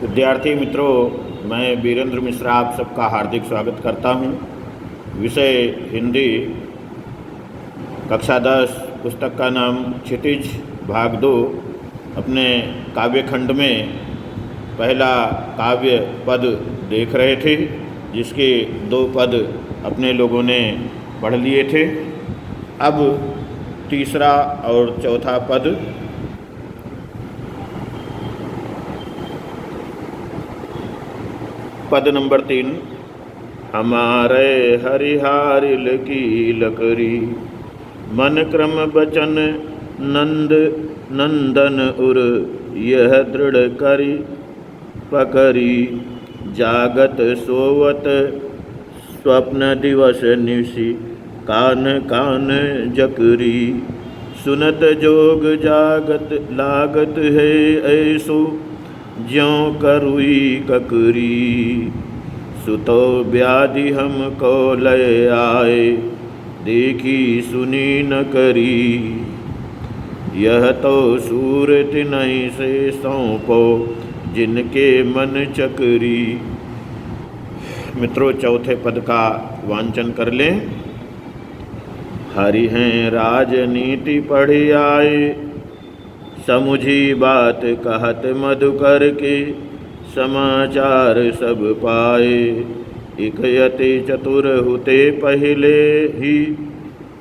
विद्यार्थी मित्रों, मैं वीरेंद्र मिश्रा आप सबका हार्दिक स्वागत करता हूं। विषय हिंदी, कक्षा 10, पुस्तक का नाम क्षितिज, भाग 2। अपने काव्य खंड में पहला काव्य पद देख रहे थे, जिसके 2 पद अपने लोगों ने पढ़ लिए थे। अब तीसरा और चौथा पद पद नंबर 3। हमारे हरिहारिल की लकरी, मन क्रम बचन नंद नंदन उर, यह दृढ़ करी पकरी, जागत सोवत स्वप्न दिवस निशी, कान कान जकरी, सुनत जोग जागत लागत है ऐसो, ज्यों करुई ककरी, सुतो व्याधि हमको लय आए, देखी सुनी न करी, यह तो सूरत नहीं से सौंपो, जिनके मन चकरी। मित्रों, चौथे पद का वांचन कर लें। हरि हैं राजनीति पढ़ी आए, समुझी बात कहत मधुकर के, समाचार सब पाए, इक यति चतुर हुते पहले ही,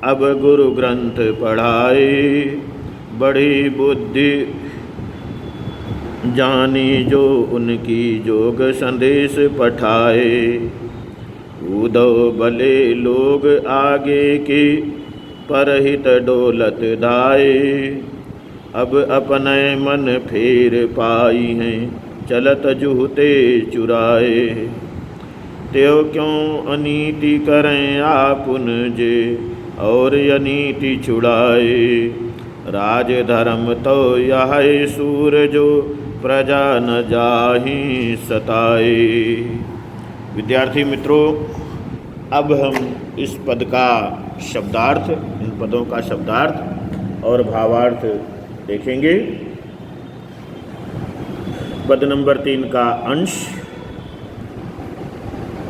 अब गुरु ग्रंथ पढ़ाए, बड़ी बुद्धि जानी जो उनकी जोग संदेश पठाए, उदो भले लोग आगे के, परहित डोलत दाए, अब अपने मन फेर पाई हैं, चलत जुहते चुराए, त्यों क्यों अनीति करें आपुन जे, और अनीति छुड़ाए, राज धर्म तो यह सूर जो, प्रजा न जाहि सताए। विद्यार्थी मित्रों, अब हम इस पद का शब्दार्थ, इन पदों का शब्दार्थ और भावार्थ देखेंगे। पद नंबर 3 का अंश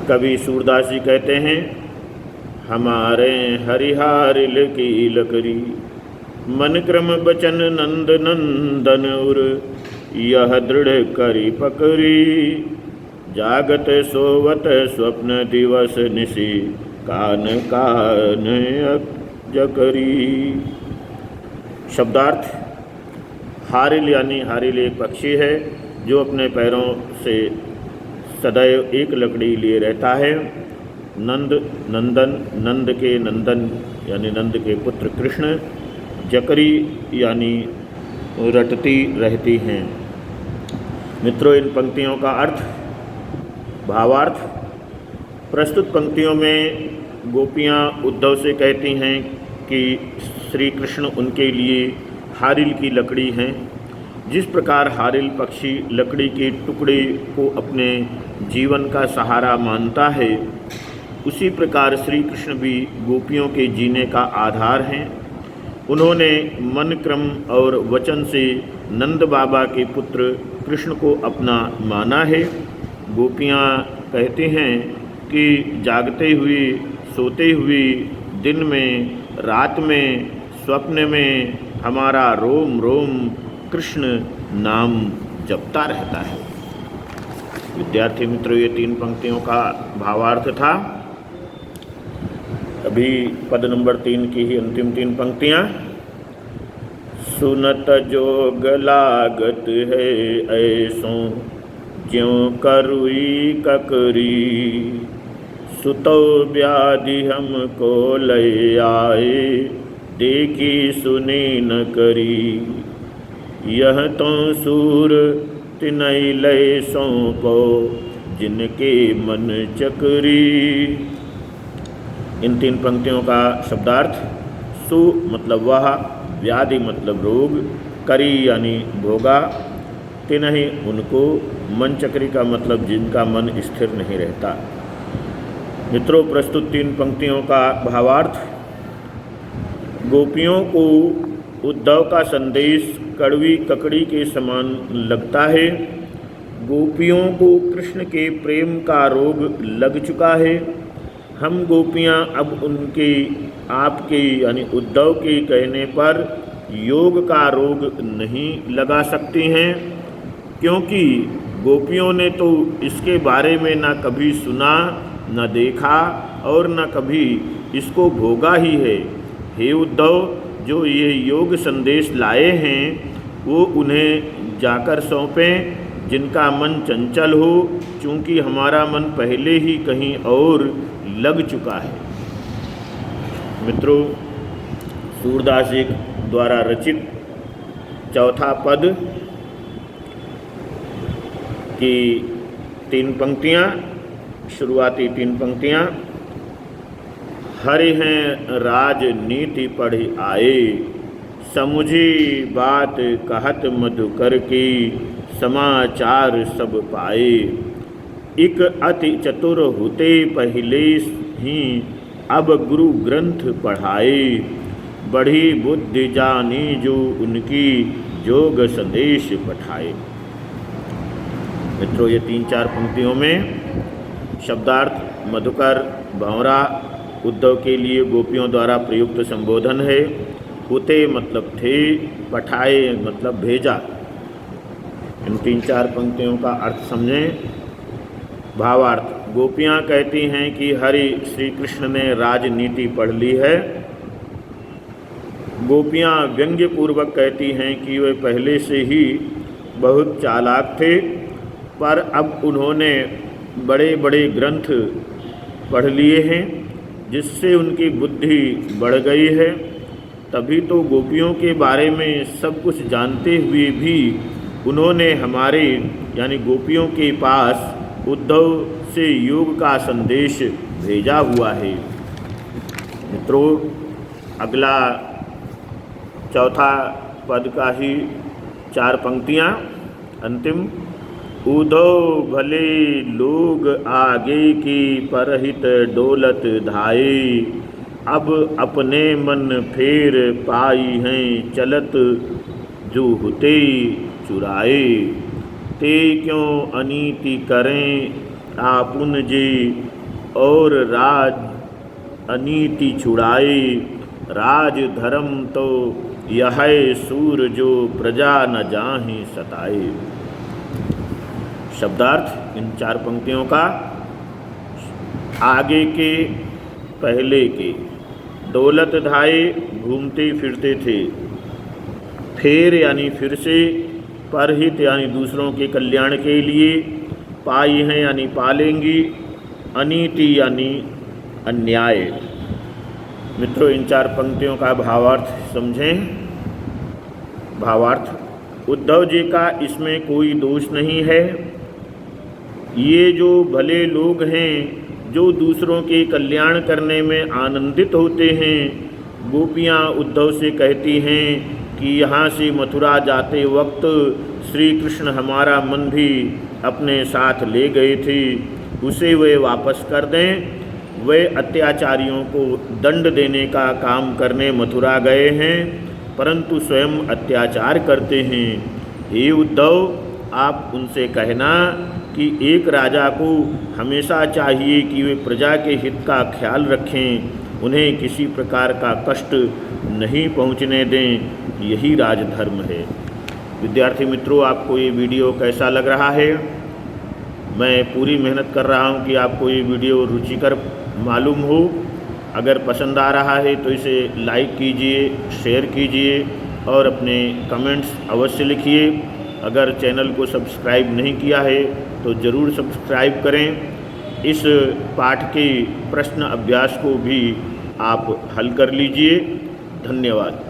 कवि सूरदास जी कहते हैं, हमारे हरिहारिल की लकरी, मन क्रम बचन नंद नंदन उर, यह दृढ़ करी पकरी, जागत सोवत स्वप्न दिवस निशी, कान कान जकरी। शब्दार्थ। हारिल यानी हारिल एक पक्षी है जो अपने पैरों से सदैव एक लकड़ी लिए रहता है। नंद नंदन, नंद के नंदन यानी नंद के पुत्र कृष्ण, जकरी यानी रटती रहती हैं। मित्रों, इन पंक्तियों का अर्थ, भावार्थ। प्रस्तुत पंक्तियों में गोपियाँ उद्धव से कहती हैं कि श्री कृष्ण उनके लिए हारिल की लकड़ी हैं। जिस प्रकार हारिल पक्षी लकड़ी के टुकड़े को अपने जीवन का सहारा मानता है, उसी प्रकार श्री कृष्ण भी गोपियों के जीने का आधार हैं। उन्होंने मन क्रम और वचन से नंद बाबा के पुत्र कृष्ण को अपना माना है। गोपियाँ कहती हैं कि जागते हुए, सोते हुए, दिन में, रात में, स्वप्न में हमारा रोम रोम कृष्ण नाम जपता रहता है। विद्यार्थी मित्रों, ये 3 पंक्तियों का भावार्थ था। अभी पद नंबर 3 की ही अंतिम 3 पंक्तियाँ। सुनत जोग लागत है ऐसों, ज्यों करुई ककरी, सुतो व्याधि हमको लय आए, देखी सुनी न करी, यह तो सूर तिनई लय सौंपो, जिनके मन चकरी। इन 3 पंक्तियों का शब्दार्थ। सु मतलब वह, व्याधि मतलब रोग, करी यानी भोगा, तिनहि उनको, मन चक्री का मतलब जिनका मन स्थिर नहीं रहता। मित्रों, प्रस्तुत 3 पंक्तियों का भावार्थ। गोपियों को उद्धव का संदेश कड़वी ककड़ी के समान लगता है। गोपियों को कृष्ण के प्रेम का रोग लग चुका है। हम गोपियाँ अब उनके आपके यानी उद्धव के कहने पर योग का रोग नहीं लगा सकती हैं, क्योंकि गोपियों ने तो इसके बारे में न कभी सुना, न देखा और न कभी इसको भोगा ही है। हे उद्धव, जो ये योग संदेश लाए हैं वो उन्हें जाकर सौंपें, जिनका मन चंचल हो, चूँकि हमारा मन पहले ही कहीं और लग चुका है। मित्रों, सूरदास जी द्वारा रचित चौथा पद की 3 पंक्तियाँ, शुरुआती 3 पंक्तियाँ। हरि हैं राजनीति पढ़ आए, समुझी बात कहत मधुकर की, समाचार सब पाए। इक अति चतुर होते पहले ही, अब गुरु ग्रंथ पढ़ाए, बढ़ी बुद्धि जानी जो उनकी, जोग संदेश पठाए। मित्रों, ये 3-4 पंक्तियों में शब्दार्थ मधुकर, भंवरा उद्धव के लिए गोपियों द्वारा प्रयुक्त संबोधन है। होते मतलब थे, पठाए मतलब भेजा। इन 3-4 पंक्तियों का अर्थ समझें। भावार्थ: गोपियाँ कहती हैं कि हरि श्री कृष्ण ने राजनीति पढ़ ली है। गोपियाँ व्यंग्य पूर्वक कहती हैं कि वे पहले से ही बहुत चालाक थे, पर अब उन्होंने बड़े बड़े ग्रंथ पढ़ लिए हैं, जिससे उनकी बुद्धि बढ़ गई है। तभी तो गोपियों के बारे में सब कुछ जानते हुए भी उन्होंने हमारे यानी गोपियों के पास उद्धव से योग का संदेश भेजा हुआ है। मित्रों, अगला चौथा पद का ही 4 पंक्तियाँ अंतिम। उद्धव भले लोग आगे की परहित डोलत धाये, अब अपने मन फेर पाई हैं चलत जो होते चुराए। ते क्यों अनीति करें आपुन जे, और राज अनीति छुड़ाए। राज धर्म तो यह सूर जो प्रजा न जाहि सताए। शब्दार्थ इन 4 पंक्तियों का: आगे के, पहले के, दौलत धाए घूमते फिरते थे, फेर यानी फिर से, परहित यानी दूसरों के कल्याण के लिए, पाई हैं यानी पालेंगी, अनीति यानी अन्याय। मित्रों, इन 4 पंक्तियों का भावार्थ समझें। भावार्थ: उद्धव जी का इसमें कोई दोष नहीं है। ये जो भले लोग हैं, जो दूसरों के कल्याण करने में आनंदित होते हैं, गोपियाँ उद्धव से कहती हैं कि यहाँ से मथुरा जाते वक्त श्री कृष्ण हमारा मन भी अपने साथ ले गए थे, उसे वे वापस कर दें। वे अत्याचारियों को दंड देने का काम करने मथुरा गए हैं, परंतु स्वयं अत्याचार करते हैं। हे उद्धव, आप उनसे कहना कि एक राजा को हमेशा चाहिए कि वे प्रजा के हित का ख्याल रखें, उन्हें किसी प्रकार का कष्ट नहीं पहुंचने दें। यही राजधर्म है। विद्यार्थी मित्रों, आपको ये वीडियो कैसा लग रहा है? मैं पूरी मेहनत कर रहा हूं कि आपको ये वीडियो रुचिकर मालूम हो। अगर पसंद आ रहा है तो इसे लाइक कीजिए, शेयर कीजिए और अपने कमेंट्स अवश्य लिखिए। अगर चैनल को सब्सक्राइब नहीं किया है तो ज़रूर सब्सक्राइब करें। इस पाठ के प्रश्न अभ्यास को भी आप हल कर लीजिए। धन्यवाद।